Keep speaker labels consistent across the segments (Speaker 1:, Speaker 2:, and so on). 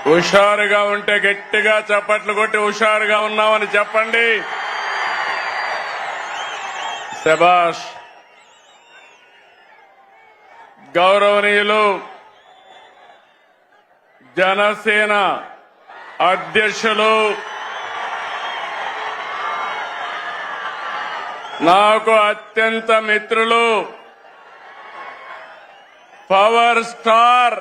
Speaker 1: హుషారుగా ఉంటే గట్టిగా చప్పట్లు కొట్టి హుషారుగా ఉన్నామని చెప్పండి. శభాష్. గౌరవనీయులు జనసేన అధ్యక్షులు, నాకు అత్యంత మిత్రులు, పవర్ స్టార్,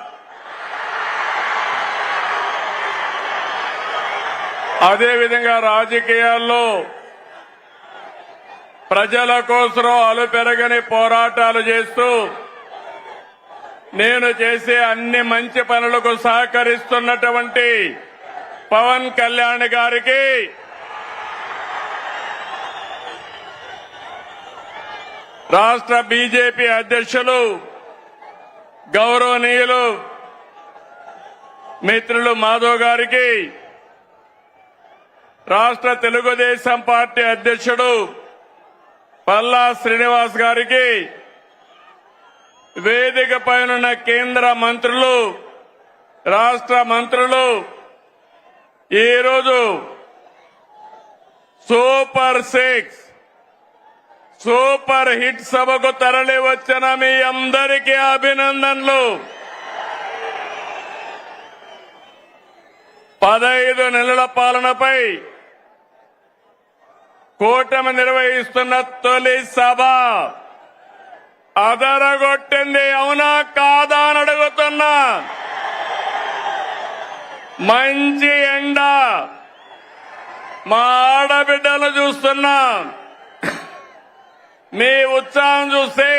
Speaker 1: అదేవిధంగా రాజకీయాల్లో ప్రజల కోసం అలుపెరగని పోరాటాలు చేస్తూ నేను చేసే అన్ని మంచి పనులకు సహకరిస్తున్నటువంటి పవన్ కళ్యాణ్ గారికి రాష్ట్ర బీజేపీ అధ్యక్షులు గౌరవనీయులు మిత్రులు మాధవ్ గారికి, రాష్ట్ర తెలుగుదేశం పార్టీ అధ్యక్షుడు పల్లా శ్రీనివాస్ గారికి, వేదిక పైనున్న కేంద్ర మంత్రులు, రాష్ట్ర మంత్రులు, ఈరోజు సూపర్ హిట్ సభకు తరలి వచ్చిన మీ అందరికీ అభినందనలు. 15 నెలల పాలనపై కూటమి నిర్వహిస్తున్న తొలి సభ అదరగొట్టింది. అవునా కాదా అని అడుగుతున్నా. మంచి ఎండ, మా ఆడబిడ్డలు చూస్తున్నా. మీ ఉత్సాహం చూస్తే